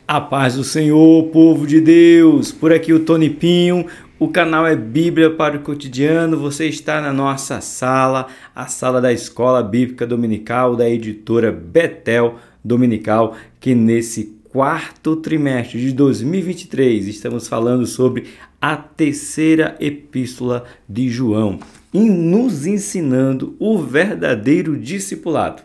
A paz do Senhor, povo de Deus, por aqui o Tony Pinho, o canal é Bíblia para o Cotidiano, você está na nossa sala, a sala da Escola Bíblica Dominical da editora Betel Dominical, que nesse quarto trimestre de 2023 estamos falando sobre a terceira epístola de João e nos ensinando o verdadeiro discipulado.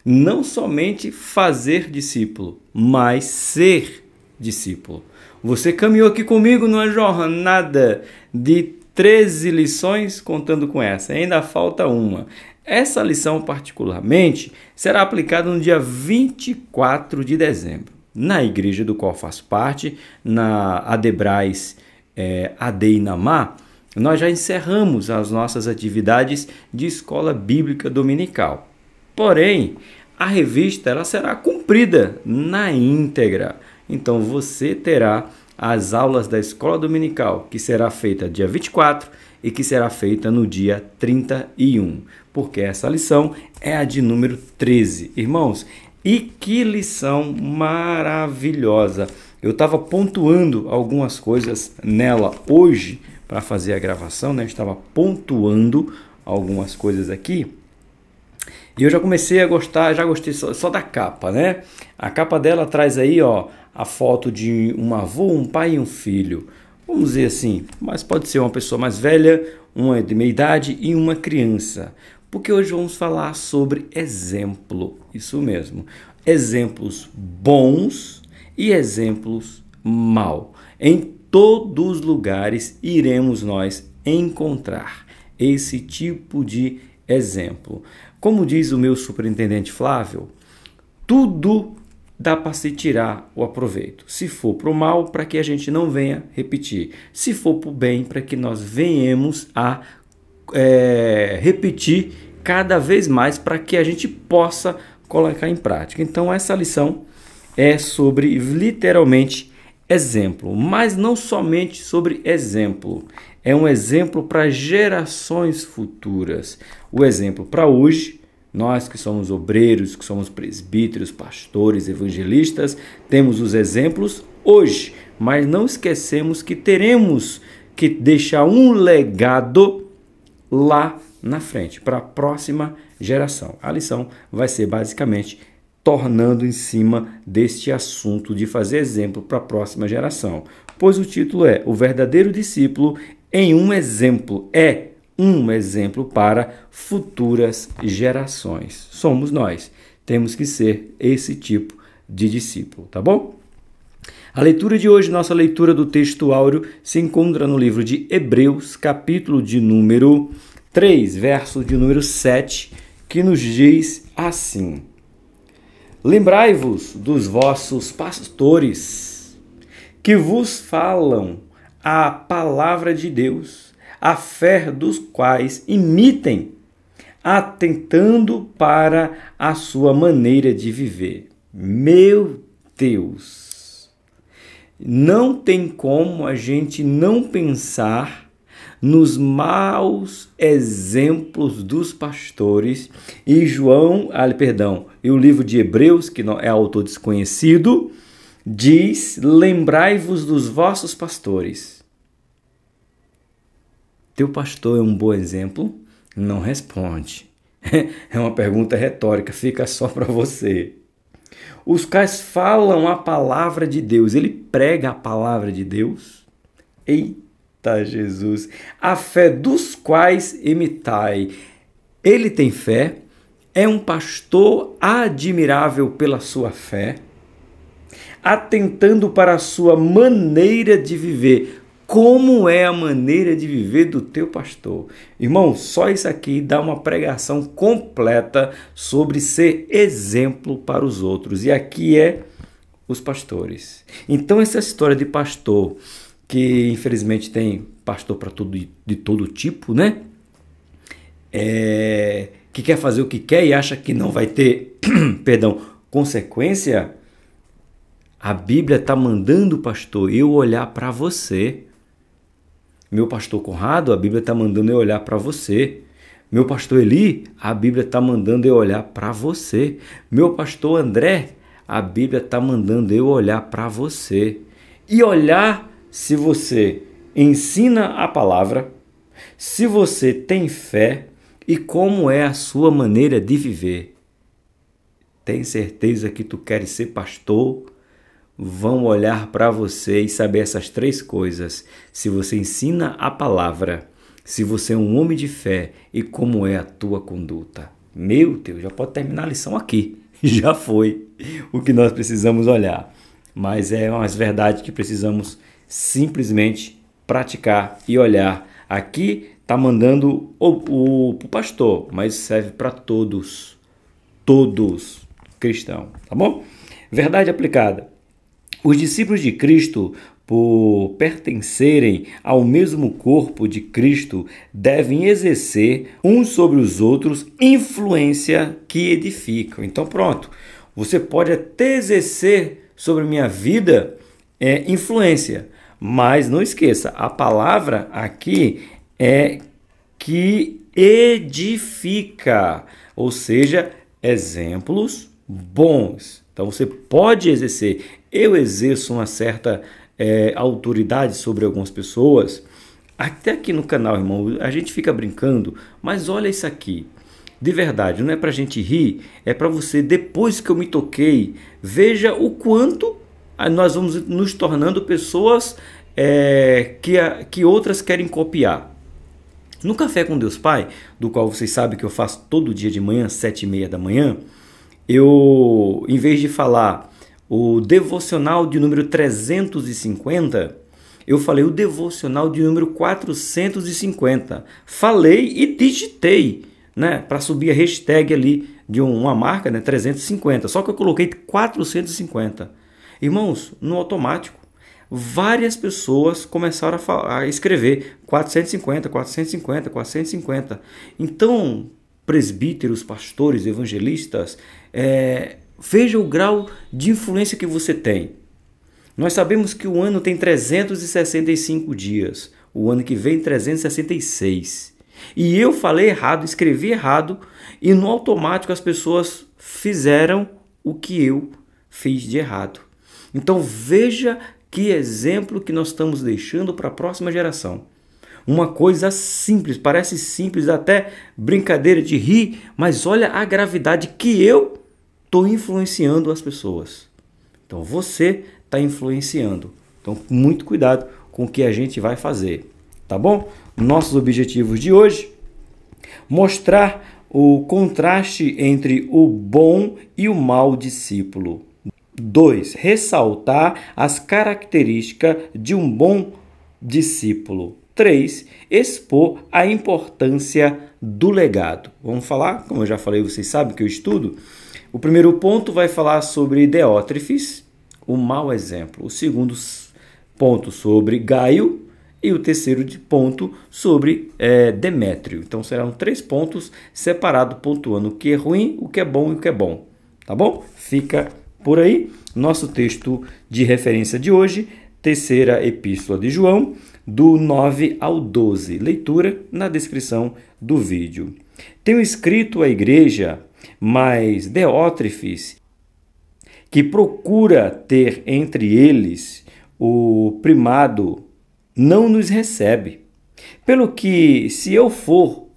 Não somente fazer discípulo, mas ser discípulo. Você caminhou aqui comigo numa jornada de 13 lições, contando com essa. Ainda falta uma. Essa lição, particularmente, será aplicada no dia 24 de dezembro. Na igreja do qual faço parte, na Adebrais AD Inamá, nós já encerramos as nossas atividades de escola bíblica dominical. Porém, a revista ela será cumprida na íntegra. Então, você terá as aulas da escola dominical, que será feita dia 24 e que será feita no dia 31, porque essa lição é a de número 13. Irmãos, e que lição maravilhosa! Eu estava pontuando algumas coisas nela hoje para fazer a gravação, né? Eu estava pontuando algumas coisas aqui. E eu já comecei a gostar, já gostei só da capa, né? A capa dela traz aí, ó, a foto de um avô, um pai e um filho. Vamos dizer assim, mas pode ser uma pessoa mais velha, uma de meia idade e uma criança. Porque hoje vamos falar sobre exemplo, isso mesmo. Exemplos bons e exemplos maus. Em todos os lugares iremos nós encontrar esse tipo de exemplo. Como diz o meu superintendente Flávio, tudo dá para se tirar o aproveito. Se for para o mal, para que a gente não venha repetir. Se for para o bem, para que nós venhamos a repetir cada vez mais, para que a gente possa colocar em prática. Então, essa lição é sobre, literalmente, exemplo. Mas não somente sobre exemplo. É um exemplo para gerações futuras. O exemplo para hoje, nós que somos obreiros, que somos presbíteros, pastores, evangelistas, temos os exemplos hoje, mas não esquecemos que teremos que deixar um legado lá na frente, para a próxima geração. A lição vai ser basicamente tornando em cima deste assunto de fazer exemplo para a próxima geração, pois o título é O Verdadeiro Discípulo em um Exemplo. É um exemplo para futuras gerações. Somos nós. Temos que ser esse tipo de discípulo, tá bom? A leitura de hoje, nossa leitura do texto áureo, se encontra no livro de Hebreus, capítulo de número 3, verso de número 7, que nos diz assim: Lembrai-vos dos vossos pastores, que vos falam a palavra de Deus, a fé dos quais imitem, atentando para a sua maneira de viver. Meu Deus! Não tem como a gente não pensar nos maus exemplos dos pastores e e o livro de Hebreus, que não é autor desconhecido, diz: lembrai-vos dos vossos pastores. Teu pastor é um bom exemplo? Não responde. É uma pergunta retórica, fica só para você. Os quais falam a palavra de Deus, ele prega a palavra de Deus? Eita Jesus! A fé dos quais imitai. Ele tem fé, é um pastor admirável pela sua fé, atentando para a sua maneira de viver. Como é a maneira de viver do teu pastor? Irmão, só isso aqui dá uma pregação completa sobre ser exemplo para os outros. E aqui é os pastores. Então, essa história de pastor, que infelizmente tem pastor para tudo, de todo tipo, né? Que quer fazer o que quer e acha que não vai ter, consequência. A Bíblia está mandando, pastor, eu olhar para você. Meu pastor Conrado, a Bíblia está mandando eu olhar para você. Meu pastor Eli, a Bíblia está mandando eu olhar para você. Meu pastor André, A Bíblia está mandando eu olhar para você e olhar se você ensina a palavra, se você tem fé e como é a sua maneira de viver. Tem certeza que tu queres ser pastor? Vão olhar para você e saber essas três coisas. Se você ensina a palavra, se você é um homem de fé e como é a tua conduta. Meu Deus, já pode terminar a lição aqui. Já foi o que nós precisamos olhar. Mas é umas verdades que precisamos simplesmente praticar e olhar. Aqui está mandando o pastor, mas serve para todos cristãos, tá bom? Verdade aplicada. Os discípulos de Cristo, por pertencerem ao mesmo corpo de Cristo, devem exercer uns sobre os outros influência que edificam. Então pronto, você pode até exercer sobre a minha vida influência, mas não esqueça, a palavra aqui é que edifica, ou seja, exemplos bons. Então você pode exercer. Eu exerço uma certa autoridade sobre algumas pessoas. Até aqui no canal, irmão, a gente fica brincando, mas olha isso aqui. De verdade, não é para a gente rir, é para você, depois que eu me toquei, veja o quanto nós vamos nos tornando pessoas que outras querem copiar. No Café com Deus Pai, do qual vocês sabem que eu faço todo dia de manhã, 7h30 da manhã, eu, em vez de falar o devocional de número 350, eu falei o devocional de número 450. Falei e digitei, né, para subir a hashtag ali de uma marca, né, 350. Só que eu coloquei 450. Irmãos, no automático, várias pessoas começaram a escrever 450, 450, 450. Então, presbíteros, pastores, evangelistas, veja o grau de influência que você tem. Nós sabemos que o ano tem 365 dias, o ano que vem 366. E eu falei errado, escrevi errado, e no automático as pessoas fizeram o que eu fiz de errado. Então veja que exemplo que nós estamos deixando para a próxima geração. Uma coisa simples, parece simples, até brincadeira de rir, mas olha a gravidade que eu estou influenciando as pessoas. Então você está influenciando. Então muito cuidado com o que a gente vai fazer, tá bom? Nossos objetivos de hoje: mostrar o contraste entre o bom e o mau discípulo. 2. Ressaltar as características de um bom discípulo. 3. Expor a importância do legado. Vamos falar, como eu já falei, vocês sabem que eu estudo. O primeiro ponto vai falar sobre Diótrefes, o mau exemplo. O segundo ponto sobre Gaio e o terceiro ponto sobre Demétrio. Então serão 3 pontos separados, pontuando o que é ruim, o que é bom e o que é bom. Tá bom? Fica por aí. Nosso texto de referência de hoje, terceira epístola de João, do 9 ao 12. Leitura na descrição do vídeo. Tenho escrito à igreja, mas Diótrefes, que procura ter entre eles o primado, não nos recebe. Pelo que, se eu for,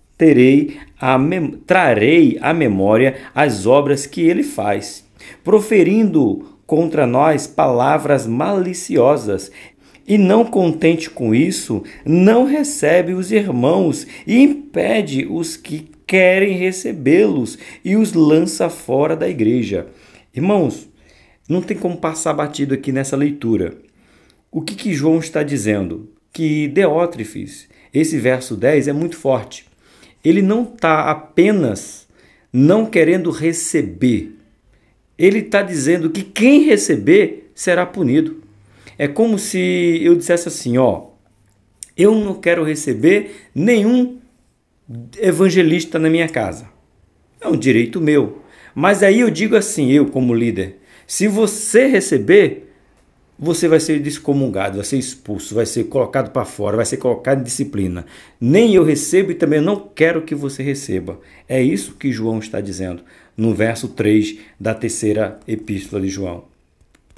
trarei à memória as obras que ele faz, proferindo contra nós palavras maliciosas. E não contente com isso, não recebe os irmãos e impede os que querem recebê-los e os lança fora da igreja. Irmãos, não tem como passar batido aqui nessa leitura. O que João está dizendo? Que Diótrefes, esse verso 10 é muito forte. Ele não está apenas não querendo receber. Ele está dizendo que quem receber será punido. É como se eu dissesse assim, eu não quero receber nenhum evangelista na minha casa. É um direito meu. Mas aí eu digo assim, eu como líder, se você receber, você vai ser excomungado, vai ser expulso, vai ser colocado para fora, vai ser colocado em disciplina. Nem eu recebo e também não quero que você receba. É isso que João está dizendo no verso 3 da terceira epístola de João.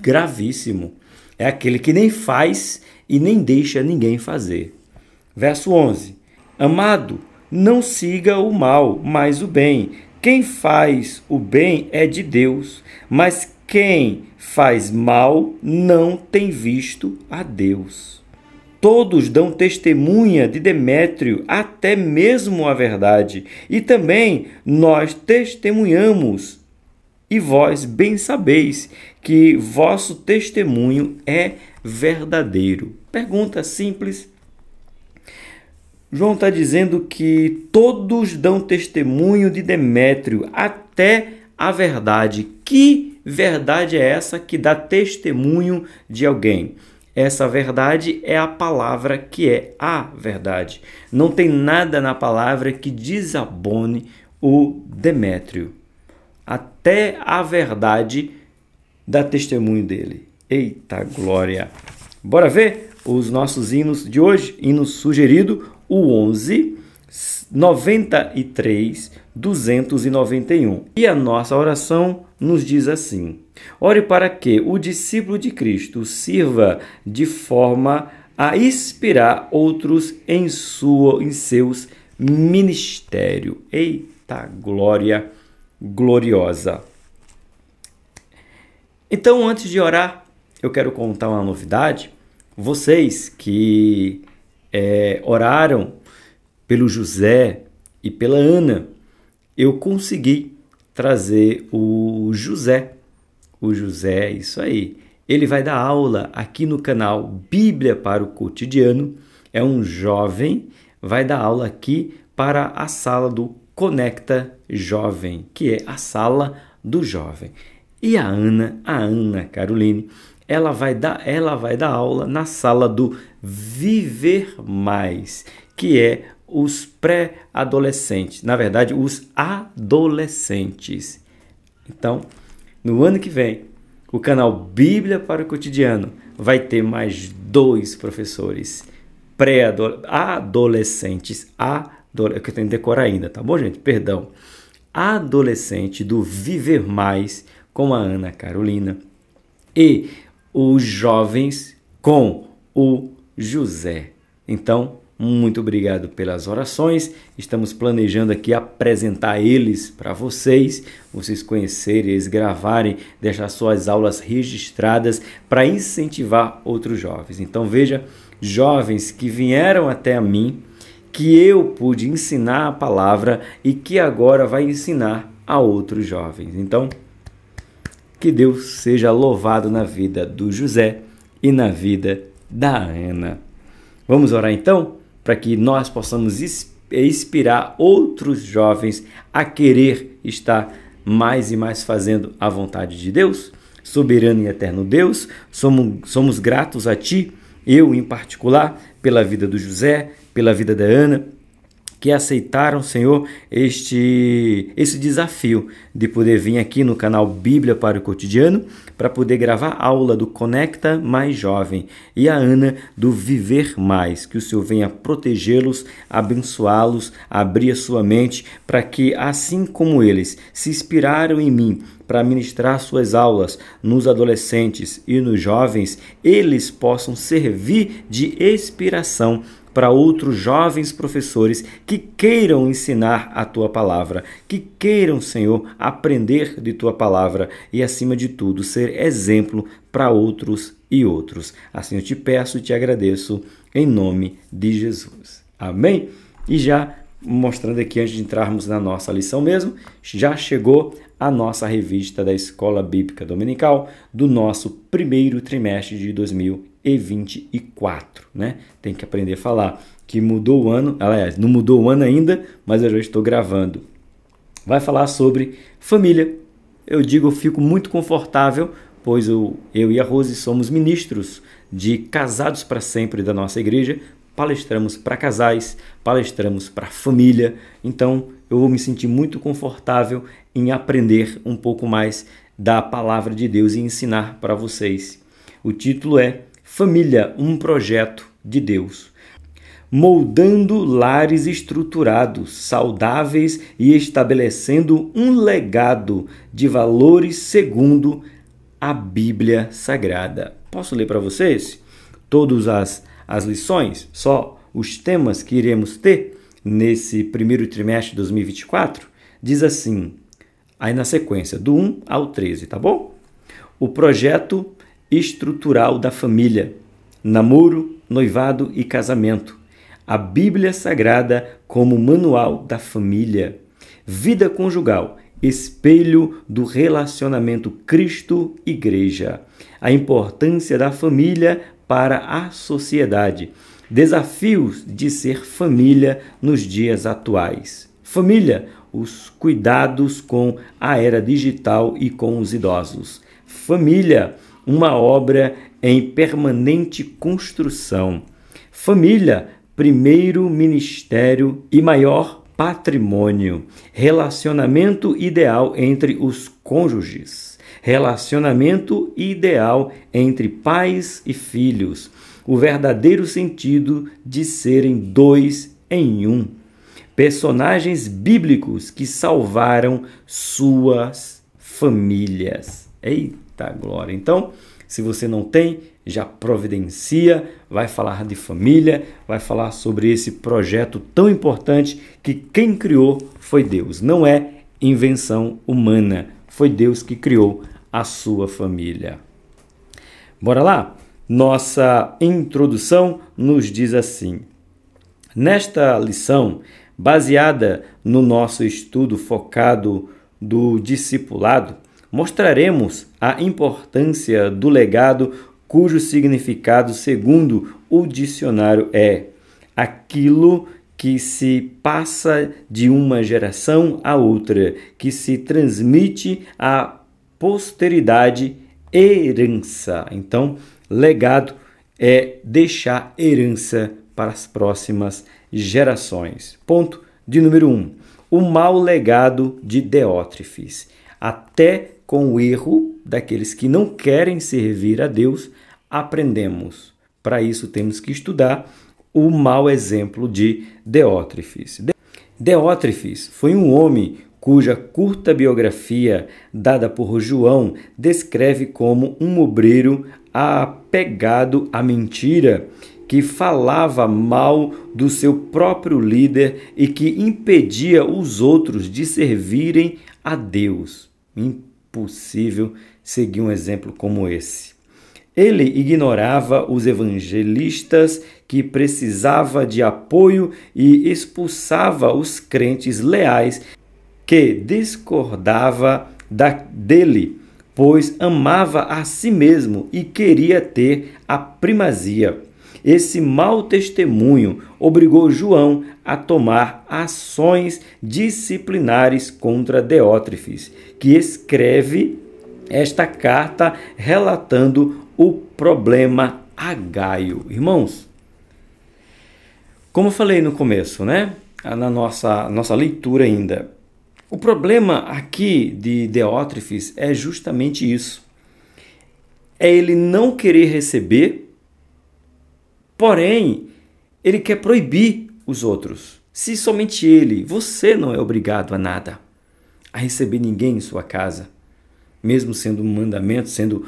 Gravíssimo. É aquele que nem faz e nem deixa ninguém fazer. Verso 11. Amado, não siga o mal, mas o bem. Quem faz o bem é de Deus, mas quem faz mal não tem visto a Deus. Todos dão testemunha de Demétrio, até mesmo a verdade, e também nós testemunhamos. E vós bem sabeis que vosso testemunho é verdadeiro. Pergunta simples. João está dizendo que todos dão testemunho de Demétrio, até a verdade. Que verdade é essa que dá testemunho de alguém? Essa verdade é a palavra que é a verdade. Não tem nada na palavra que desabone o Demétrio. Até a verdade dá testemunho dele. Eita glória! Bora ver os nossos hinos de hoje? Hino sugerido, o 11, 93, 291. E a nossa oração nos diz assim: ore para que o discípulo de Cristo sirva de forma a inspirar outros em seus ministérios. Eita glória gloriosa! Então, antes de orar, eu quero contar uma novidade. Vocês que oraram pelo José e pela Ana, eu consegui trazer o José. O José, isso aí. Ele vai dar aula aqui no canal Bíblia para o Cotidiano. É um jovem, vai dar aula aqui para a sala do Conecta Jovem, que é a sala do jovem. E a Ana Caroline, ela vai dar aula na sala do Viver Mais, que é os pré-adolescentes, na verdade, os adolescentes. Então, no ano que vem, o canal Bíblia para o Cotidiano vai ter mais 2 professores pré-adolescentes, que eu tenho que decorar ainda, tá bom, gente? Perdão. Adolescente do Viver Mais com a Ana Carolina e os jovens com o José. Então, muito obrigado pelas orações. Estamos planejando aqui apresentar eles para vocês conhecerem, eles gravarem, deixar suas aulas registradas para incentivar outros jovens. Então, veja, jovens que vieram até a mim, que eu pude ensinar a palavra e que agora vai ensinar a outros jovens. Então, que Deus seja louvado na vida do José e na vida da Ana. Vamos orar então, para que nós possamos inspirar outros jovens a querer estar mais e mais fazendo a vontade de Deus? Soberano e eterno Deus, somos gratos a Ti, eu em particular, pela vida do José, pela vida da Ana, que aceitaram, Senhor, esse desafio de poder vir aqui no canal Bíblia para o Cotidiano para poder gravar aula do Conecta Mais Jovem e a Ana do Viver Mais. Que o Senhor venha protegê-los, abençoá-los, abrir a sua mente para que, assim como eles se inspiraram em mim para ministrar suas aulas nos adolescentes e nos jovens, eles possam servir de inspiração para outros jovens professores que queiram ensinar a Tua Palavra, que queiram, Senhor, aprender de Tua Palavra e, acima de tudo, ser exemplo para outros e outros. Assim eu te peço e te agradeço em nome de Jesus. Amém? E já mostrando aqui, antes de entrarmos na nossa lição mesmo, já chegou a nossa revista da Escola Bíblica Dominical do nosso primeiro trimestre de 2024, né? Tem que aprender a falar que mudou o ano, aliás, não mudou o ano ainda, mas eu já estou gravando. Vai falar sobre família. Eu fico muito confortável, pois eu e a Rose somos ministros de Casados para Sempre da nossa igreja, palestramos para casais, palestramos para família, então eu vou me sentir muito confortável em aprender um pouco mais da palavra de Deus e ensinar para vocês. O título é Família, um projeto de Deus. Moldando lares estruturados, saudáveis e estabelecendo um legado de valores segundo a Bíblia Sagrada. Posso ler para vocês todas as lições, só os temas que iremos ter nesse primeiro trimestre de 2024? Diz assim, aí na sequência, do 1 ao 13, tá bom? O projeto estrutural da família, namoro, noivado e casamento. A Bíblia Sagrada como manual da família. Vida conjugal, espelho do relacionamento Cristo-Igreja. A importância da família para a sociedade. Desafios de ser família nos dias atuais. Família, os cuidados com a era digital e com os idosos. Família, uma obra em permanente construção. Família, primeiro ministério e maior patrimônio. Relacionamento ideal entre os cônjuges. Relacionamento ideal entre pais e filhos. O verdadeiro sentido de serem dois em um. Personagens bíblicos que salvaram suas famílias. Eita glória! Então, se você não tem, já providencia, vai falar de família, vai falar sobre esse projeto tão importante que quem criou foi Deus. Não é invenção humana, foi Deus que criou a sua família. Bora lá? Nossa introdução nos diz assim. Nesta lição, baseada no nosso estudo focado do discipulado, mostraremos a importância do legado cujo significado, segundo o dicionário, é aquilo que se passa de uma geração a outra, que se transmite à posteridade, herança. Então, legado é deixar herança para as próximas gerações. Ponto de número 1. O mau legado de Diótrefes. Até com o erro daqueles que não querem servir a Deus, aprendemos. Para isso, temos que estudar o mau exemplo de Diótrefes. Diótrefes foi um homem cuja curta biografia, dada por João, descreve como um obreiro apegado à mentira, que falava mal do seu próprio líder e que impedia os outros de servirem a Deus. Impossível seguir um exemplo como esse. Ele ignorava os evangelistas que precisavam de apoio e expulsava os crentes leais que discordava dele, pois amava a si mesmo e queria ter a primazia. Esse mau testemunho obrigou João a tomar ações disciplinares contra Diótrefes, que escreve esta carta relatando o problema a Gaio. Irmãos, como eu falei no começo, na nossa leitura ainda, o problema aqui de Diótrefes é justamente isso. É ele não querer receber, porém, ele quer proibir os outros. Se somente ele, você não é obrigado a nada, a receber ninguém em sua casa. Mesmo sendo um mandamento, sendo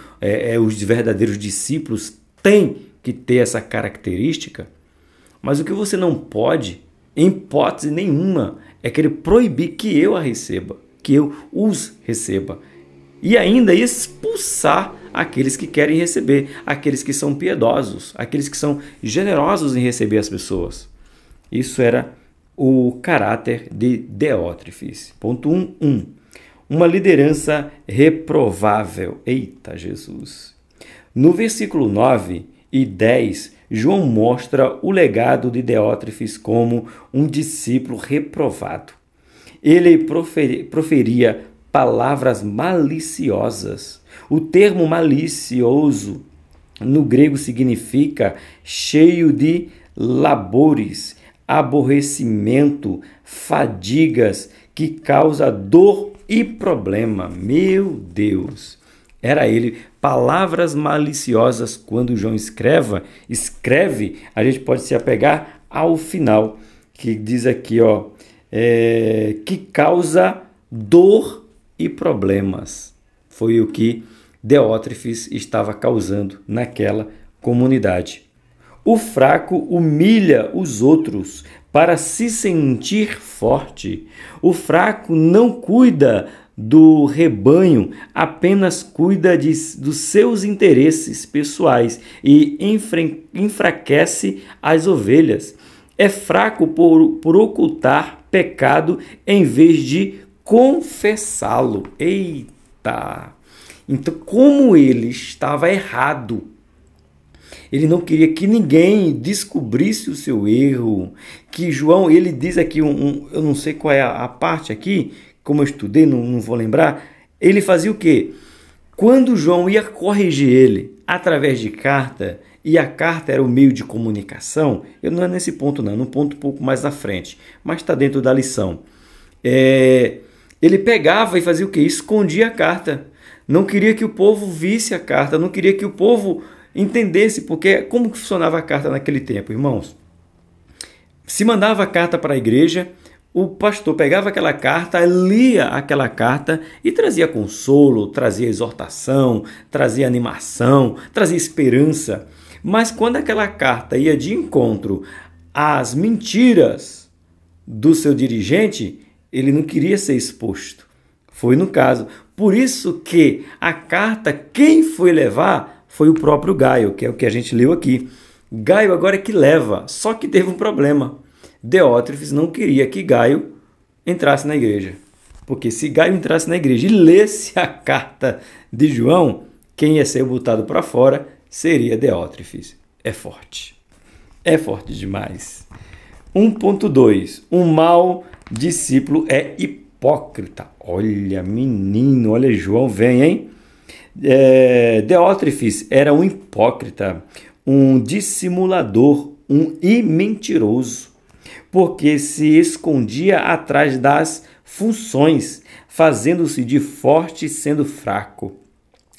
os verdadeiros discípulos, têm que ter essa característica. Mas o que você não pode, em hipótese nenhuma, é querer proibir que eu a receba, que eu os receba. E ainda expulsar aqueles que querem receber, aqueles que são piedosos, aqueles que são generosos em receber as pessoas. Isso era o caráter de Diótrefes. Ponto 1. Uma liderança reprovável. Eita Jesus! No versículo 9 e 10, João mostra o legado de Diótrefes como um discípulo reprovado. Ele proferia palavras maliciosas. O termo malicioso no grego significa cheio de labores, aborrecimento, fadigas, que causa dor e problema. Meu Deus! Era ele. Palavras maliciosas, quando João escreve, a gente pode se apegar ao final, que diz aqui, ó, que causa dor e problemas. Foi o que Deótrefes estava causando naquela comunidade. O fraco humilha os outros para se sentir forte. O fraco não cuida do rebanho, apenas cuida dos seus interesses pessoais e enfraquece as ovelhas. É fraco por ocultar pecado em vez de confessá-lo. Eita! Então, como ele estava errado, ele não queria que ninguém descobrisse o seu erro. Que João, ele diz aqui, eu não sei qual é a parte aqui, como eu estudei, não vou lembrar. Ele fazia o quê? Quando João ia corrigir ele através de carta, e a carta era o meio de comunicação, eu não é nesse ponto não, num ponto um pouco mais à frente, mas está dentro da lição. Ele pegava e fazia o quê? Escondia a carta. Não queria que o povo visse a carta, não queria que o povo entendesse, porque como que funcionava a carta naquele tempo, irmãos? Se mandava a carta para a igreja, o pastor pegava aquela carta, lia aquela carta e trazia consolo, trazia exortação, trazia animação, trazia esperança. Mas quando aquela carta ia de encontro às mentiras do seu dirigente, ele não queria ser exposto. Foi no caso. Por isso que a carta, quem foi levar foi o próprio Gaio, que é o que a gente leu aqui. Gaio agora é que leva, só que teve um problema. Deótrefes não queria que Gaio entrasse na igreja. Porque se Gaio entrasse na igreja e lesse a carta de João, quem ia ser botado para fora seria Deótrefes. É forte. É forte demais. 1.2. Um mau discípulo é hipócrita. Olha, menino, olha, João vem, hein? Deótrefes era um hipócrita, um dissimulador, um mentiroso, porque se escondia atrás das funções, fazendo-se de forte sendo fraco.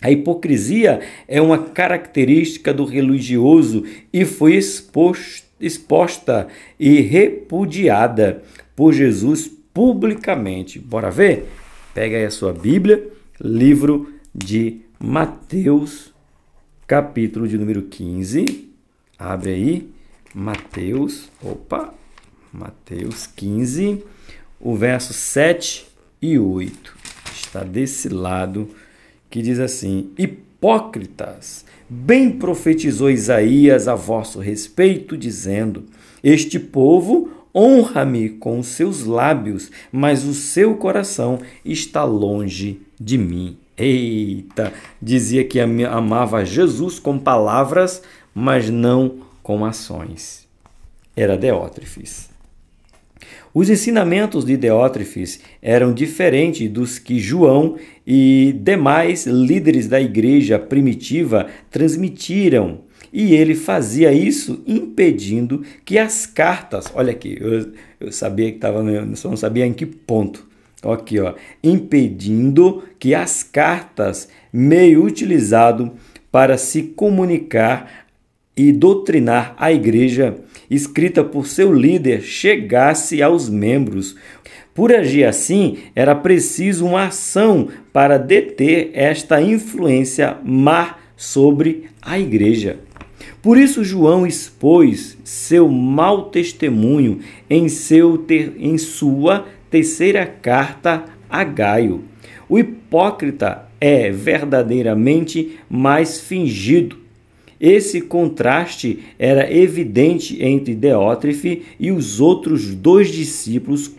A hipocrisia é uma característica do religioso e foi exposta e repudiada por Jesus publicamente. Bora ver? Pega aí a sua Bíblia, livro de Mateus, capítulo de número 15. Abre aí, Mateus 15, o verso 7 e 8. Está desse lado, que diz assim: hipócritas, bem profetizou Isaías a vosso respeito, dizendo: este povo honra-me com os seus lábios, mas o seu coração está longe de mim. Eita! Dizia que amava Jesus com palavras, mas não com ações. Era Deótrefes. Os ensinamentos de Deótrefes eram diferentes dos que João e demais líderes da igreja primitiva transmitiram. E ele fazia isso impedindo que as cartas... Olha aqui, eu sabia que estava... Só não sabia em que ponto. Aqui, ó. Impedindo que as cartas, meio utilizado para se comunicar e doutrinar a igreja, escrita por seu líder, chegasse aos membros. Por agir assim, era preciso uma ação para deter esta influência má sobre a igreja. Por isso, João expôs seu mau testemunho em sua terceira carta a Gaio. O hipócrita é verdadeiramente mais fingido. Esse contraste era evidente entre Deótrefe e os outros dois discípulos,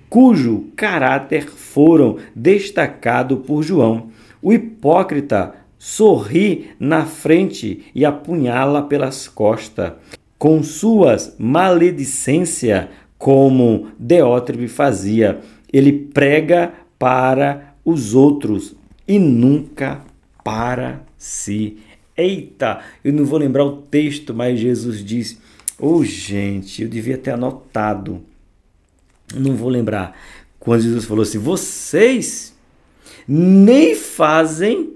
cujo caráter foram destacado por João. O hipócrita sorri na frente e apunhala pelas costas, com suas maledicência, como Deótrefe fazia. Ele prega para os outros e nunca para si. Eita, eu não vou lembrar o texto, mas Jesus diz... gente, eu devia ter anotado. Não vou lembrar. Quando Jesus falou assim, vocês nem fazem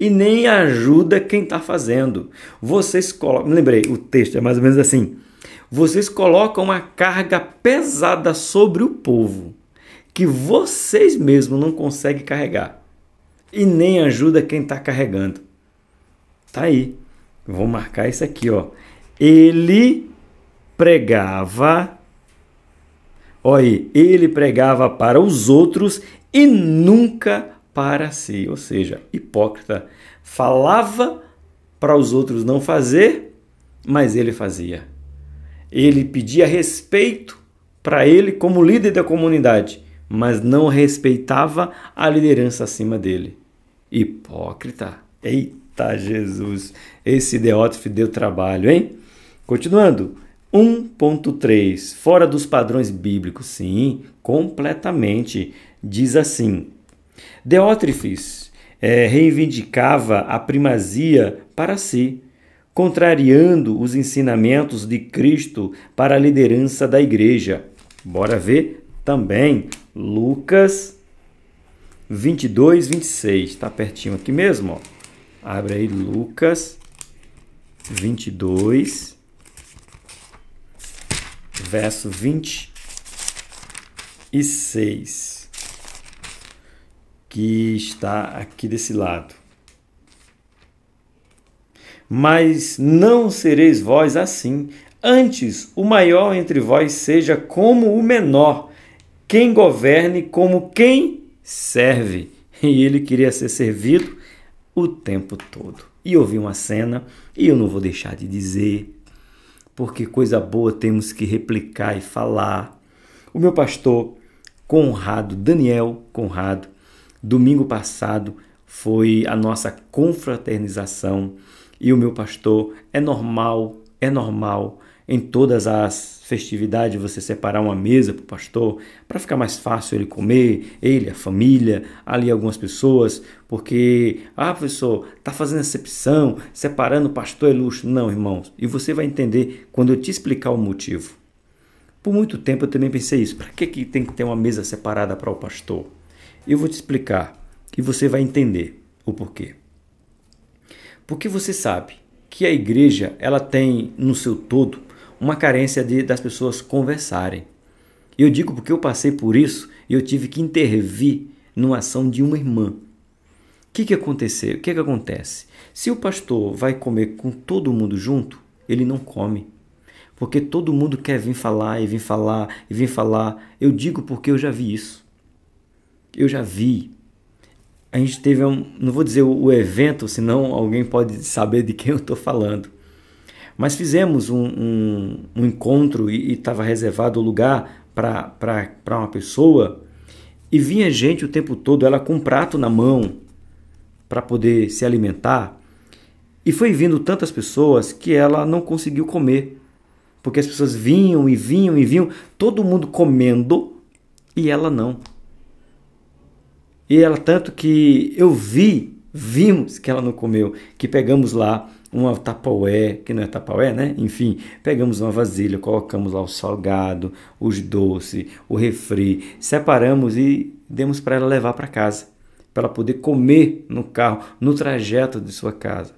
e nem ajuda quem está fazendo. Vocês colocam, me lembrei, o texto é mais ou menos assim: vocês colocam uma carga pesada sobre o povo, que vocês mesmos não conseguem carregar, e nem ajuda quem está carregando. Tá aí, vou marcar isso aqui, ó. Ele pregava, olha aí, ele pregava para os outros e nunca para si, ou seja, hipócrita. Falava para os outros não fazer, mas ele fazia. Ele pedia respeito para ele como líder da comunidade, mas não respeitava a liderança acima dele. Hipócrita. Eita Jesus, esse Deótrefo deu trabalho, hein? Continuando, 1.3, fora dos padrões bíblicos. Sim, completamente. Diz assim: Deótrefes reivindicava a primazia para si, contrariando os ensinamentos de Cristo para a liderança da igreja. Bora ver também Lucas 22, 26. Está pertinho aqui mesmo, ó. Abre aí Lucas 22, verso 26, que está aqui desse lado. Mas não sereis vós assim. Antes, o maior entre vós seja como o menor, quem governe como quem serve. E ele queria ser servido o tempo todo. E eu vi uma cena, e eu não vou deixar de dizer, porque coisa boa temos que replicar e falar. O meu pastor Conrado, Daniel Conrado, domingo passado foi a nossa confraternização. E o meu pastor, é normal em todas as festividades você separar uma mesa para o pastor, para ficar mais fácil ele comer, ele, a família, ali algumas pessoas, porque, professor, está fazendo acepção, separando o pastor é luxo. Não, irmãos, e você vai entender quando eu te explicar o motivo. Por muito tempo eu também pensei isso, para que tem que ter uma mesa separada para o pastor? Eu vou te explicar e você vai entender o porquê. Porque você sabe que a igreja ela tem no seu todo uma carência das pessoas conversarem. Eu digo porque eu passei por isso e eu tive que intervir numa ação de uma irmã. O que aconteceu? O que acontece? Se o pastor vai comer com todo mundo junto, ele não come. Porque todo mundo quer vir falar e vir falar e vir falar. Eu digo porque eu já vi isso. Eu já vi. A gente teve não vou dizer o evento, senão alguém pode saber de quem eu estou falando. Mas fizemos um encontro e estava reservado o lugar para uma pessoa e vinha gente o tempo todo, ela com um prato na mão para poder se alimentar. E foi vindo tantas pessoas que ela não conseguiu comer. Porque as pessoas vinham e vinham e vinham, todo mundo comendo e ela não. E ela, tanto que vimos que ela não comeu, que pegamos lá uma Tupperware, que não é Tupperware, né? Enfim, pegamos uma vasilha, colocamos lá o salgado, os doces, o refri, separamos e demos para ela levar para casa, para ela poder comer no carro, no trajeto de sua casa.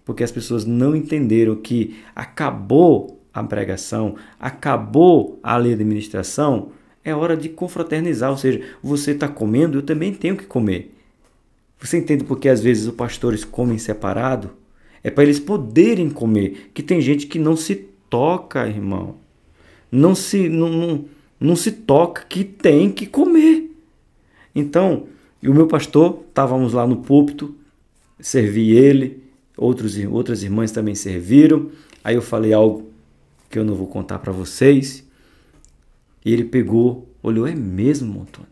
Porque as pessoas não entenderam que acabou a pregação, acabou a lei de administração, é hora de confraternizar, ou seja, você está comendo, eu também tenho que comer. Você entende porque às vezes os pastores comem separado? É para eles poderem comer, que tem gente que não se toca, irmão. Não se toca que tem que comer. Então, e o meu pastor, estávamos lá no púlpito, servi ele, outras irmãs também serviram. Aí eu falei algo que eu não vou contar para vocês. E ele pegou, olhou, é mesmo, Antônio?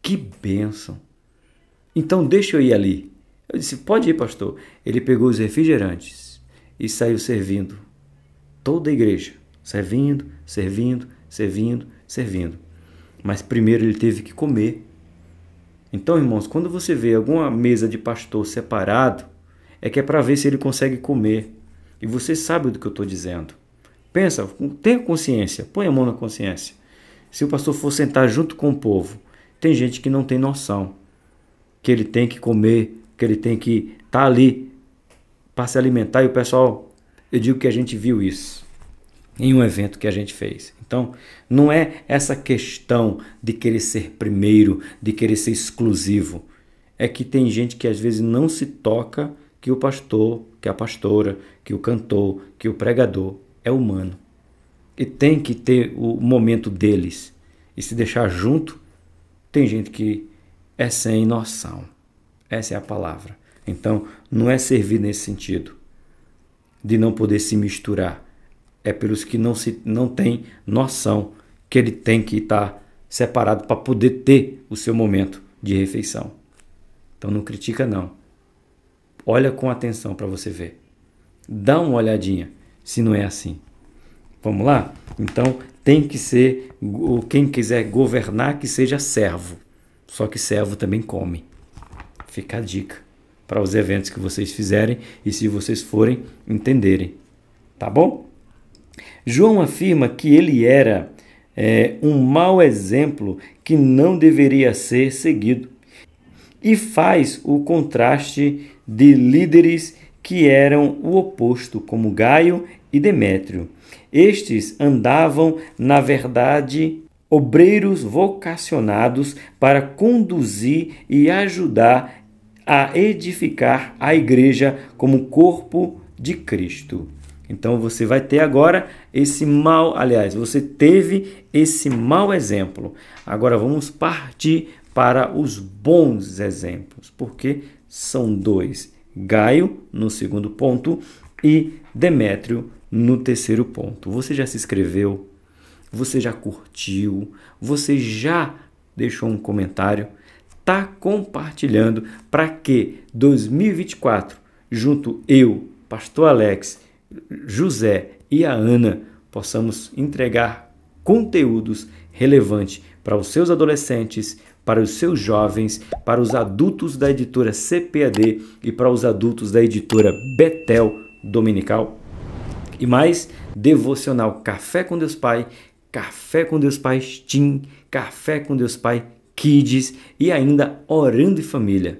Que bênção. Então deixa eu ir ali. Eu disse, pode ir, pastor. Ele pegou os refrigerantes e saiu servindo toda a igreja. Servindo. Mas primeiro ele teve que comer. Então, irmãos, quando você vê alguma mesa de pastor separado, é que é para ver se ele consegue comer. E você sabe do que eu estou dizendo. Pensa, tenha consciência, põe a mão na consciência. Se o pastor for sentar junto com o povo, tem gente que não tem noção que ele tem que comer que ele tem que estar ali para se alimentar. E o pessoal, eu digo que a gente viu isso em um evento que a gente fez. Então, não é essa questão de querer ser primeiro, de querer ser exclusivo. É que tem gente que às vezes não se toca que o pastor, que a pastora, que o cantor, que o pregador é humano. E tem que ter o momento deles. E se deixar junto, tem gente que é sem noção. Essa é a palavra. Então, não é servir nesse sentido, de não poder se misturar. É pelos que não têm noção que ele tem que estar separado para poder ter o seu momento de refeição. Então não critica não. Olha com atenção para você ver. Dá uma olhadinha se não é assim. Vamos lá? Então tem que ser, quem quiser governar, que seja servo. Só que servo também come. Fica a dica para os eventos que vocês fizerem e se vocês forem entenderem. Tá bom? João afirma que ele era um mau exemplo que não deveria ser seguido e faz o contraste de líderes que eram o oposto, como Gaio e Demétrio. Estes andavam, na verdade, obreiros vocacionados para conduzir e ajudar a edificar a igreja como corpo de Cristo. Então você vai ter agora você teve esse mau exemplo. Agora vamos partir para os bons exemplos, porque são dois: Gaio no segundo ponto e Demétrio no terceiro ponto. Você já se inscreveu? Você já curtiu? Você já deixou um comentário? Está compartilhando para que 2024, junto eu, Pastor Alex, José e a Ana, possamos entregar conteúdos relevantes para os seus adolescentes, para os seus jovens, para os adultos da editora CPAD e para os adultos da editora Betel Dominical. E mais, devocional Café com Deus Pai, Café com Deus Pai Team, Café com Deus Pai Kids e ainda Orando em Família.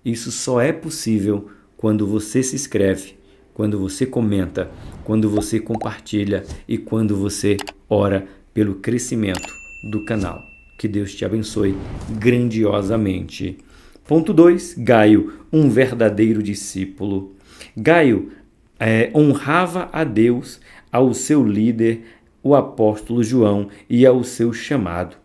Isso só é possível quando você se inscreve, quando você comenta, quando você compartilha e quando você ora pelo crescimento do canal. Que Deus te abençoe grandiosamente. Ponto 2. Gaio, um verdadeiro discípulo. Gaio honrava a Deus, ao seu líder, o apóstolo João, e ao seu chamado.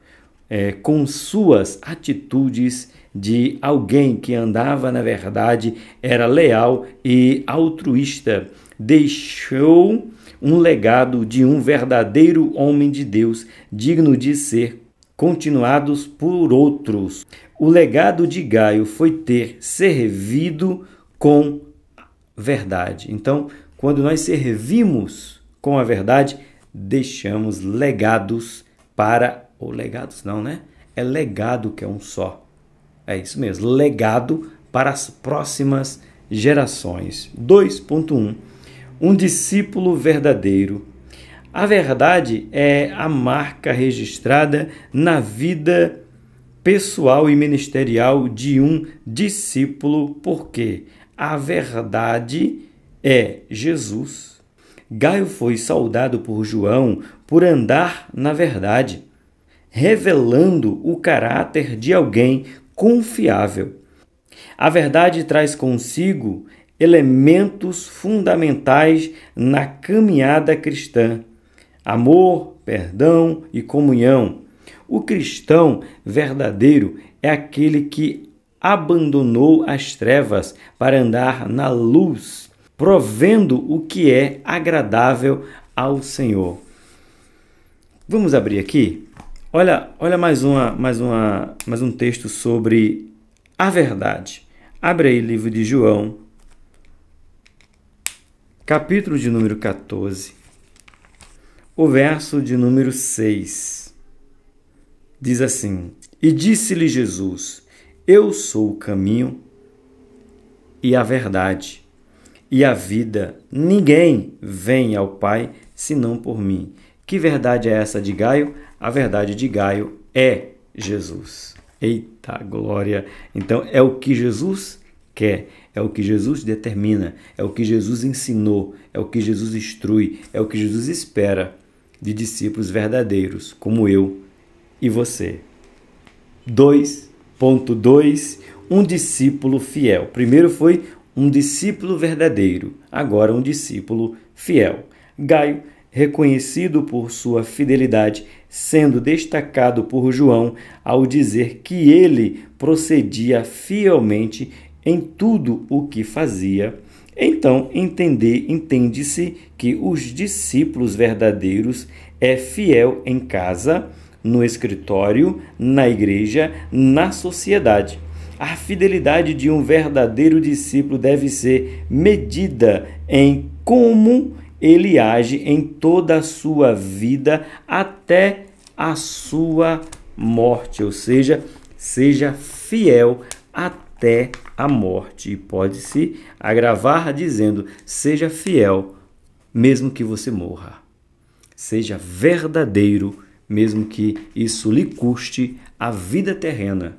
Com suas atitudes de alguém que andava na verdade, era leal e altruísta, deixou um legado de um verdadeiro homem de Deus, digno de ser continuados por outros. O legado de Gaio foi ter servido com verdade. Então, quando nós servimos com a verdade, deixamos legados ou legados não, né? É legado que é um só. É isso mesmo, legado para as próximas gerações. 2.1. Um discípulo verdadeiro. A verdade é a marca registrada na vida pessoal e ministerial de um discípulo, porque a verdade é Jesus. Gaio foi saudado por João por andar na verdade, revelando o caráter de alguém confiável. A verdade traz consigo elementos fundamentais na caminhada cristã: amor, perdão e comunhão. O cristão verdadeiro é aquele que abandonou as trevas para andar na luz, provendo o que é agradável ao Senhor. Vamos abrir aqui? Olha mais um texto sobre a verdade. Abre aí o livro de João, capítulo de número 14, o verso de número 6. Diz assim: E disse-lhe Jesus: Eu sou o caminho e a verdade e a vida. Ninguém vem ao Pai senão por mim. Que verdade é essa de Gaio? A verdade de Gaio é Jesus. Eita glória! Então é o que Jesus quer, é o que Jesus determina, é o que Jesus ensinou, é o que Jesus instrui, é o que Jesus espera de discípulos verdadeiros, como eu e você. 2.2 Um discípulo fiel. Primeiro foi um discípulo verdadeiro, agora um discípulo fiel. Gaio, reconhecido por sua fidelidade, sendo destacado por João ao dizer que ele procedia fielmente em tudo o que fazia. Então, entende-se que os discípulos verdadeiros é fiel em casa, no escritório, na igreja, na sociedade. A fidelidade de um verdadeiro discípulo deve ser medida em como ele age em toda a sua vida até a sua morte, ou seja, seja fiel até a morte. E pode-se agravar dizendo, seja fiel mesmo que você morra. Seja verdadeiro mesmo que isso lhe custe a vida terrena,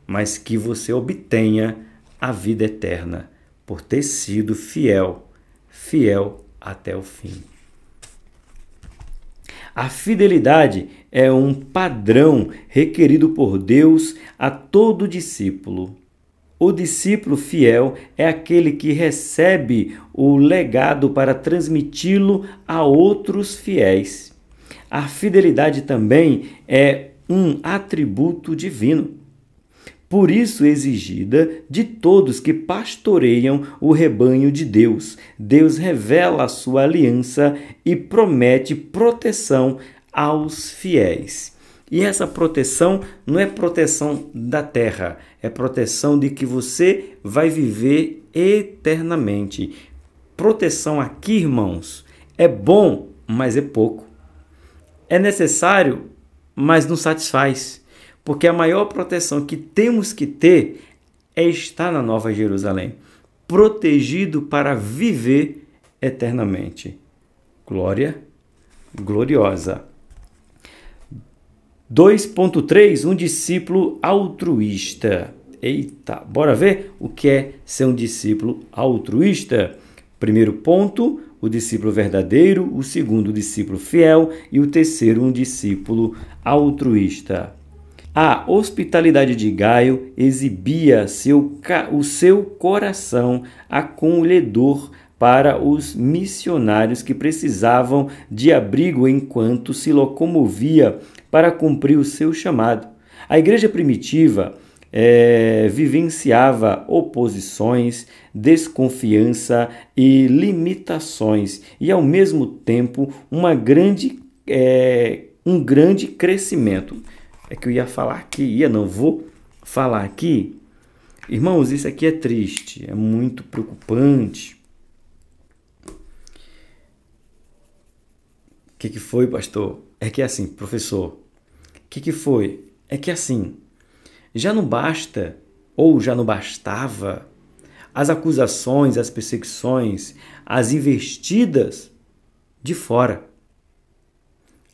mas que você obtenha a vida eterna por ter sido fiel até o fim. A fidelidade é um padrão requerido por Deus a todo discípulo. O discípulo fiel é aquele que recebe o legado para transmiti-lo a outros fiéis. A fidelidade também é um atributo divino. Por isso, exigida de todos que pastoreiam o rebanho de Deus. Deus revela a sua aliança e promete proteção aos fiéis. E essa proteção não é proteção da terra, é proteção de que você vai viver eternamente. Proteção aqui, irmãos, é bom, mas é pouco. É necessário, mas não satisfaz. Porque a maior proteção que temos que ter é estar na Nova Jerusalém, protegido para viver eternamente. Glória gloriosa. 2.3 Um discípulo altruísta. Eita, bora ver o que é ser um discípulo altruísta? Primeiro ponto, o discípulo verdadeiro. O segundo, o discípulo fiel. E o terceiro, um discípulo altruísta. A hospitalidade de Gaio exibia o seu coração acolhedor para os missionários que precisavam de abrigo enquanto se locomovia para cumprir o seu chamado. A igreja primitiva vivenciava oposições, desconfiança e limitações e, ao mesmo tempo, um grande crescimento. É que eu ia falar aqui, vou falar aqui. Irmãos, isso aqui é triste, é muito preocupante. O que foi, pastor? É que assim, professor, o que foi? É que assim, já não basta, ou já não bastava, as acusações, as perseguições, as investidas de fora.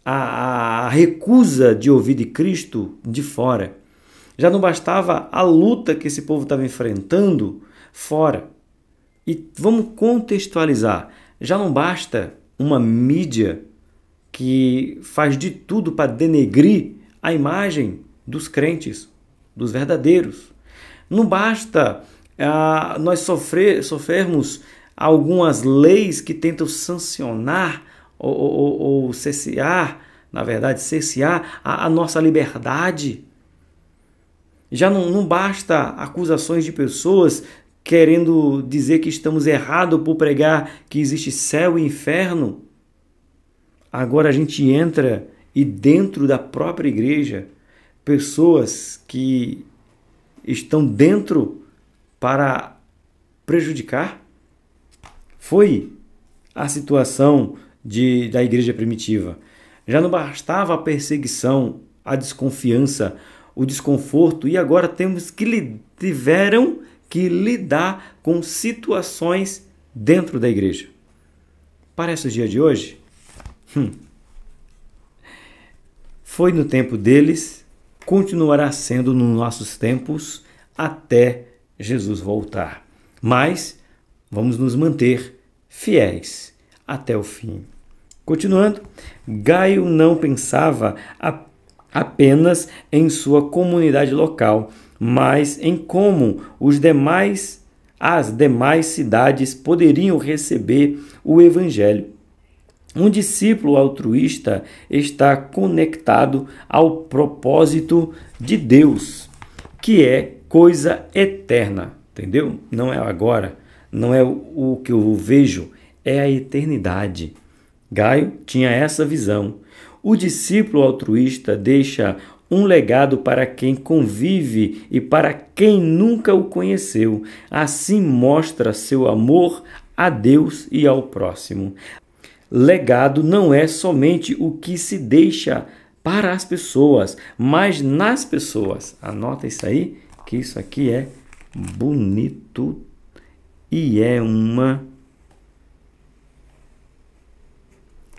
A recusa de ouvir de Cristo de fora. Já não bastava a luta que esse povo estava enfrentando fora. E vamos contextualizar. Já não basta uma mídia que faz de tudo para denegrir a imagem dos crentes, dos verdadeiros. Não basta nós sofrermos algumas leis que tentam sancionar ou cercear, na verdade, cercear a nossa liberdade. Já não basta acusações de pessoas querendo dizer que estamos errados por pregar que existe céu e inferno. Agora a gente entra e dentro da própria igreja, pessoas que estão dentro para prejudicar. Foi a situação da igreja primitiva. Já não bastava a perseguição, a desconfiança, o desconforto, e agora tiveram que lidar com situações dentro da igreja. Parece o dia de hoje? Foi no tempo deles, continuará sendo nos nossos tempos até Jesus voltar. mas vamos nos manter fiéis até o fim. Continuando, Gaio não pensava apenas em sua comunidade local, mas em como as demais cidades poderiam receber o Evangelho. Um discípulo altruísta está conectado ao propósito de Deus, que é coisa eterna, entendeu? Não é agora, não é o que eu vejo, é a eternidade. Gaio tinha essa visão. O discípulo altruísta deixa um legado para quem convive e para quem nunca o conheceu. Assim mostra seu amor a Deus e ao próximo. Legado não é somente o que se deixa para as pessoas, mas nas pessoas. Anota isso aí, que isso aqui é bonito e é uma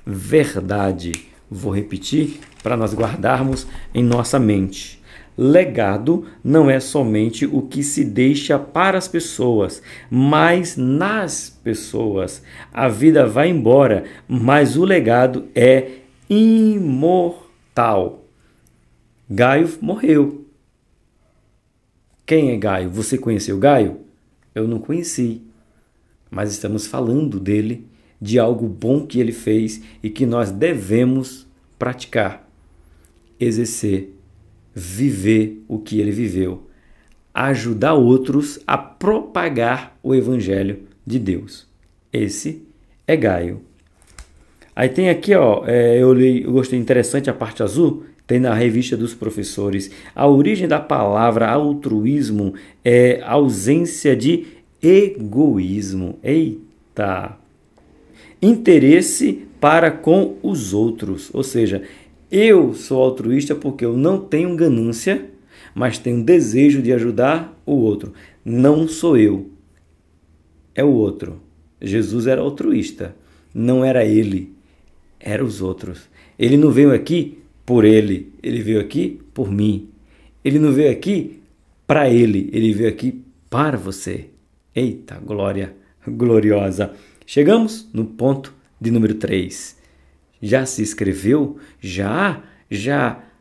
verdade. Vou repetir para nós guardarmos em nossa mente. Legado não é somente o que se deixa para as pessoas, mas nas pessoas. A vida vai embora, mas o legado é imortal. Gaio morreu. Quem é Gaio? Você conheceu Gaio? Eu não conheci, mas estamos falando dele, de algo bom que ele fez e que nós devemos praticar, exercer, viver o que ele viveu, ajudar outros a propagar o Evangelho de Deus. Esse é Gaio. Aí tem aqui, eu gostei interessante a parte azul, tem na revista dos professores. A origem da palavra altruísmo é ausência de egoísmo. Eita! Interesse para com os outros, ou seja, eu sou altruísta porque eu não tenho ganância, mas tenho desejo de ajudar o outro. Não sou eu, é o outro. Jesus era altruísta, não era ele, eram os outros. Ele não veio aqui por ele, ele veio aqui por mim. Ele não veio aqui para ele veio aqui para você. Eita, glória gloriosa! Chegamos no ponto de número 3. Já se inscreveu? Já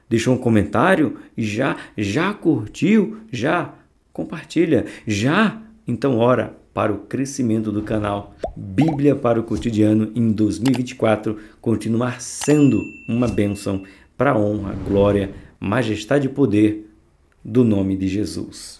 deixou um comentário? Já curtiu? Já compartilha? Já? Então ora para o crescimento do canal Bíblia para o Cotidiano em 2024 continuar sendo uma bênção para a honra, glória, majestade e poder do nome de Jesus.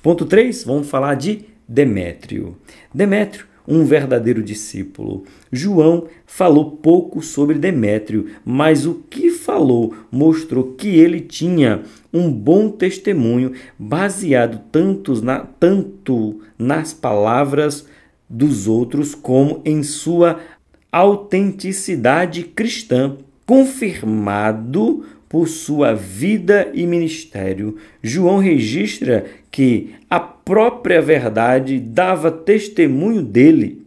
Ponto 3, vamos falar de Demétrio. Demétrio, um verdadeiro discípulo. João falou pouco sobre Demétrio, mas o que falou mostrou que ele tinha um bom testemunho baseado tanto nas palavras dos outros como em sua autenticidade cristã, confirmado por sua vida e ministério. João registra que a própria verdade dava testemunho dele.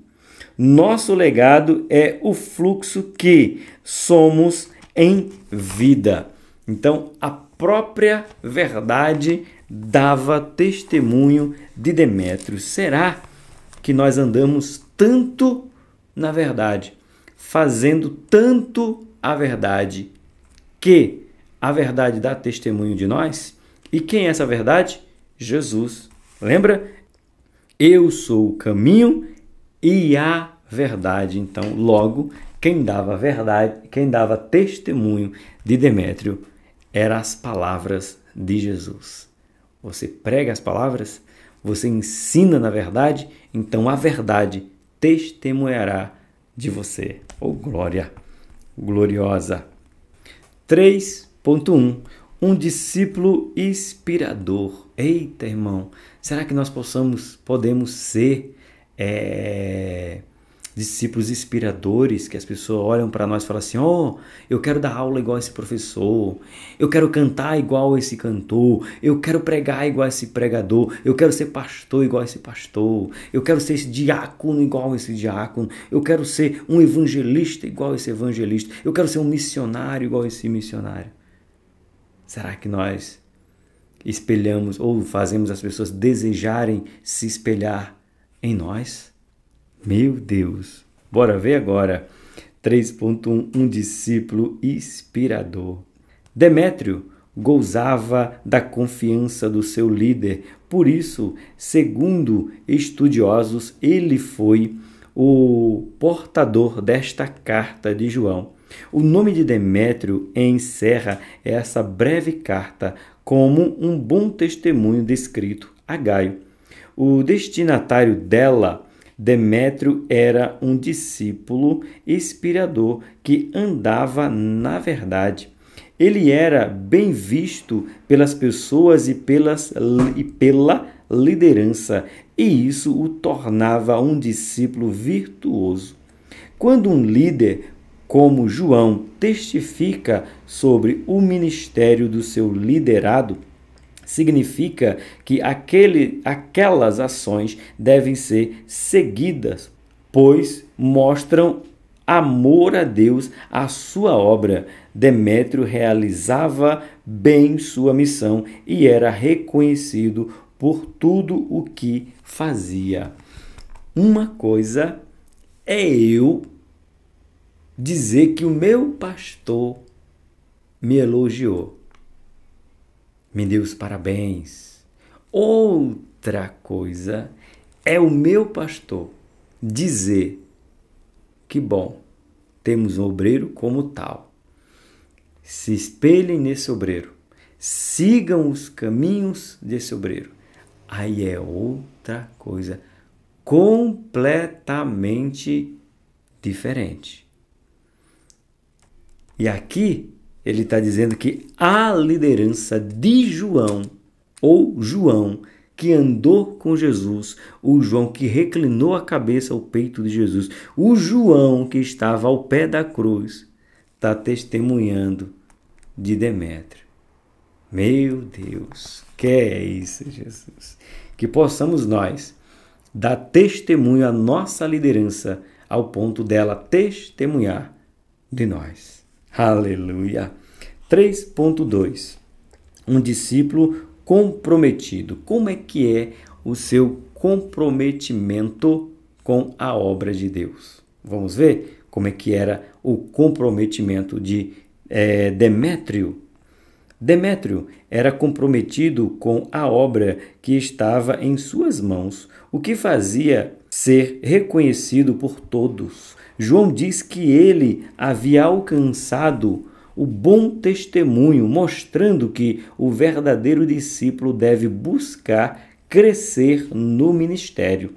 Nosso legado é o fluxo que somos em vida. Então, a própria verdade dava testemunho de Demétrio. Será que nós andamos tanto na verdade, fazendo tanto a verdade, que a verdade dá testemunho de nós? E quem é essa verdade? Jesus. Lembra? Eu sou o caminho e a verdade. Então, logo, quem dava verdade, quem dava testemunho de Demétrio eram as palavras de Jesus. Você prega as palavras, você ensina na verdade, então a verdade testemunhará de você. Oh, glória gloriosa. 3.1 Um discípulo inspirador. Eita, irmão, será que nós podemos ser discípulos inspiradores, que as pessoas olham para nós e falam assim, eu quero dar aula igual esse professor, eu quero cantar igual esse cantor, eu quero pregar igual esse pregador, eu quero ser pastor igual esse pastor, eu quero ser esse diácono igual esse diácono, eu quero ser um evangelista igual esse evangelista, eu quero ser um missionário igual esse missionário. Será que nós espelhamos ou fazemos as pessoas desejarem se espelhar em nós? Meu Deus! Bora ver agora. 3.1 Um discípulo inspirador. Demétrio gozava da confiança do seu líder. Por isso, segundo estudiosos, ele foi o portador desta carta de João. O nome de Demétrio encerra essa breve carta como um bom testemunho descrito a Gaio. O destinatário dela, Demétrio, era um discípulo inspirador que andava na verdade. Ele era bem visto pelas pessoas e pela liderança, e isso o tornava um discípulo virtuoso. Quando um líder como João testifica sobre o ministério do seu liderado, significa que aquelas ações devem ser seguidas, pois mostram amor a Deus, a sua obra. Demétrio realizava bem sua missão e era reconhecido por tudo o que fazia. Uma coisa é eu dizer que o meu pastor me elogiou, me deu os parabéns. Outra coisa é o meu pastor dizer: que bom, temos um obreiro como tal. Se espelhem nesse obreiro, sigam os caminhos desse obreiro. Aí é outra coisa completamente diferente. E aqui ele está dizendo que a liderança de João, ou João, que andou com Jesus, o João que reclinou a cabeça ao peito de Jesus, o João que estava ao pé da cruz, está testemunhando de Demétrio. Meu Deus, que é isso, Jesus? Que possamos nós dar testemunho à nossa liderança ao ponto dela testemunhar de nós. Aleluia! 3.2 Um discípulo comprometido. Como é que é o seu comprometimento com a obra de Deus? Vamos ver como é que era o comprometimento de Demétrio. Demétrio era comprometido com a obra que estava em suas mãos, o que fazia ser reconhecido por todos. João diz que ele havia alcançado o bom testemunho, mostrando que o verdadeiro discípulo deve buscar crescer no ministério.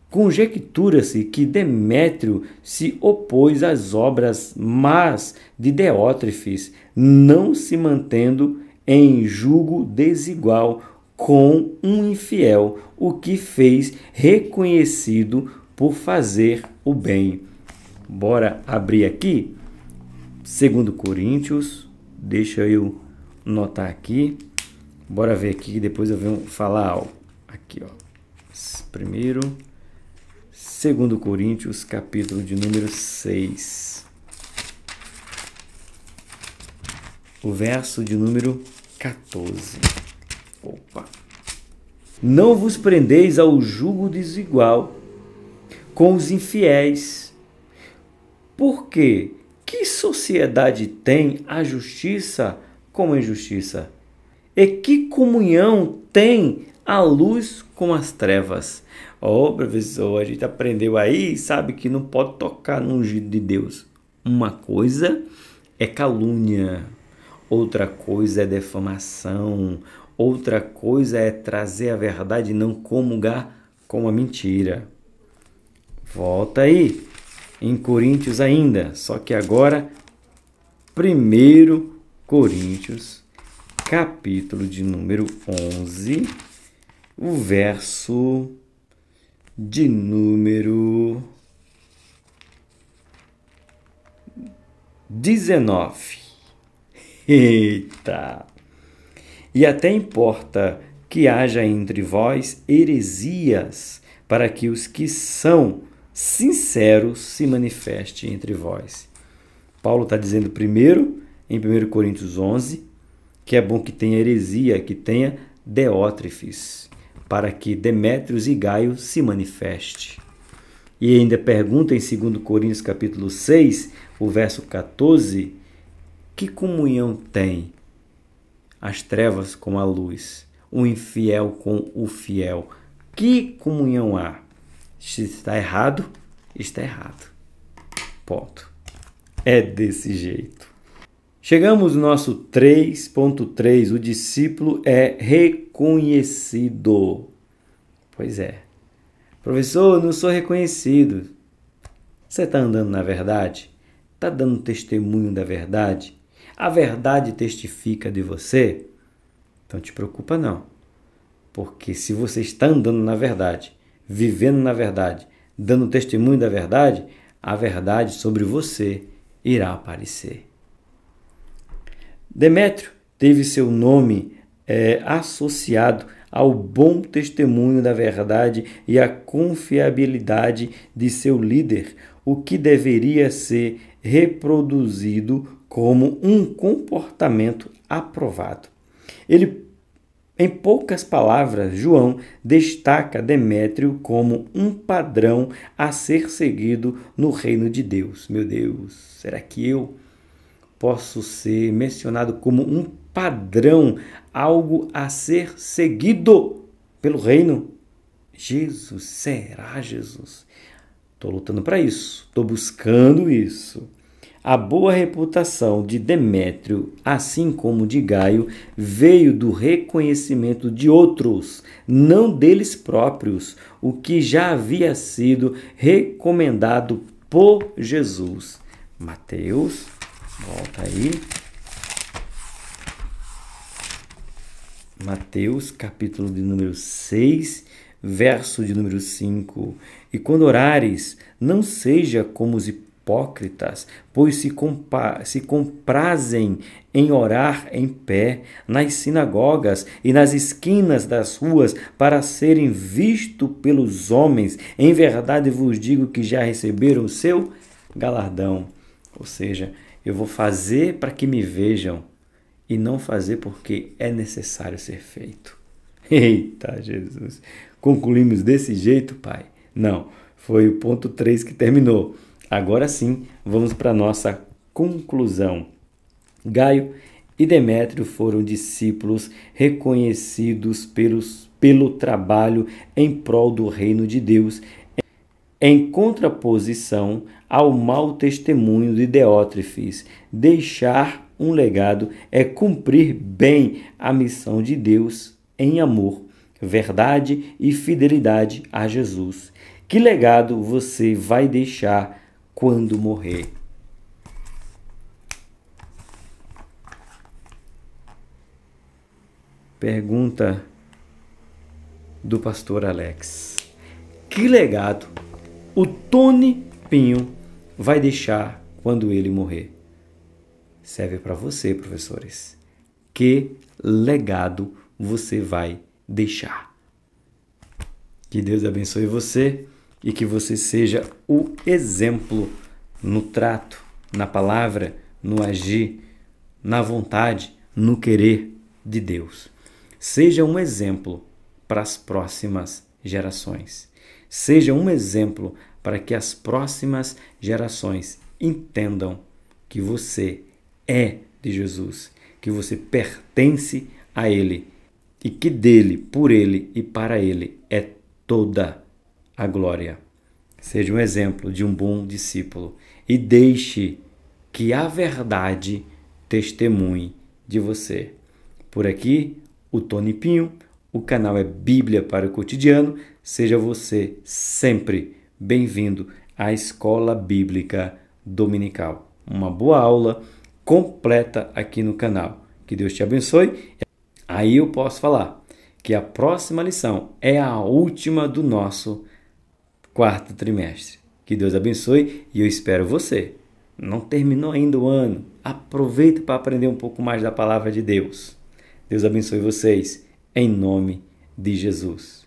Conjectura-se que Demétrio se opôs às obras más de Diótrefes, não se mantendo em julgo desigual com um infiel, o que fez reconhecido por fazer o bem. Bora abrir aqui, 2 Coríntios, deixa eu notar aqui, bora ver aqui, depois eu venho falar algo. Aqui, ó. Primeiro, 2 Coríntios, capítulo de número 6. O verso de número 14. Não vos prendeis ao jugo desigual com os infiéis. Porque que sociedade tem a justiça com a injustiça? E que comunhão tem a luz com as trevas? Professor, a gente aprendeu aí, sabe que não pode tocar no ungido de Deus. Uma coisa é calúnia, outra coisa é defamação, outra coisa é trazer a verdade e não comungar com a mentira. Volta aí, em Coríntios ainda, só que agora 1 Coríntios, capítulo de número 11, o verso de número 19. Eita! E até importa que haja entre vós heresias, para que os que são sinceros se manifestem entre vós. Paulo está dizendo primeiro, em 1 Coríntios 11, que é bom que tenha heresia, que tenha Diótrefes. para que Demétrios e Gaio se manifeste. E ainda pergunta em 2 Coríntios capítulo 6, o verso 14, que comunhão tem as trevas com a luz, o infiel com o fiel? Que comunhão há? Se está errado, está errado. Ponto. É desse jeito. Chegamos no nosso 3.3, o discípulo é reconhecido. Pois é. Professor, não sou reconhecido. Você está andando na verdade? Está dando testemunho da verdade? A verdade testifica de você? Então te preocupa não. Porque se você está andando na verdade, vivendo na verdade, dando testemunho da verdade, a verdade sobre você irá aparecer. Demétrio teve seu nome associado ao bom testemunho da verdade e à confiabilidade de seu líder, o que deveria ser reproduzido como um comportamento aprovado. Em poucas palavras, João destaca Demétrio como um padrão a ser seguido no reino de Deus. Meu Deus, será que eu posso ser mencionado como um padrão, algo a ser seguido pelo reino? Jesus, será Jesus? Estou lutando para isso, estou buscando isso. A boa reputação de Demétrio, assim como de Gaio, veio do reconhecimento de outros, não deles próprios, o que já havia sido recomendado por Jesus. Mateus, volta aí. Mateus, capítulo de número 6, verso de número 5. E quando orares, não seja como os hipócritas, pois se comprazem em orar em pé nas sinagogas e nas esquinas das ruas para serem vistos pelos homens. Em verdade vos digo que já receberam o seu galardão. Ou seja, eu vou fazer para que me vejam e não fazer porque é necessário ser feito. Eita, Jesus! Concluímos desse jeito, Pai? Não, foi o ponto 3 que terminou. Agora sim, vamos para a nossa conclusão. Gaio e Demétrio foram discípulos reconhecidos pelo trabalho em prol do reino de Deus, em contraposição ao mau testemunho de Diótrefes. Deixar um legado é cumprir bem a missão de Deus em amor, verdade e fidelidade a Jesus. Que legado você vai deixar quando morrer? Pergunta do pastor Alex. Que legado o Tony Pinho vai deixar quando ele morrer? Serve para você, professores. Que legado você vai deixar? Que Deus abençoe você e que você seja o exemplo no trato, na palavra, no agir, na vontade, no querer de Deus. Seja um exemplo para as próximas gerações. Seja um exemplo para que as próximas gerações entendam que você é de Jesus, que você pertence a Ele e que dele, por Ele e para Ele é toda a glória. Seja um exemplo de um bom discípulo e deixe que a verdade testemunhe de você. Por aqui, o Tony Pinho, o canal é Bíblia para o Cotidiano. Seja você sempre bem-vindo à Escola Bíblica Dominical. Uma boa aula completa aqui no canal. Que Deus te abençoe. Aí eu posso falar que a próxima lição é a última do nosso quarto trimestre. Que Deus abençoe e eu espero você. Não terminou ainda o ano. Aproveita para aprender um pouco mais da palavra de Deus. Deus abençoe vocês em nome de Jesus.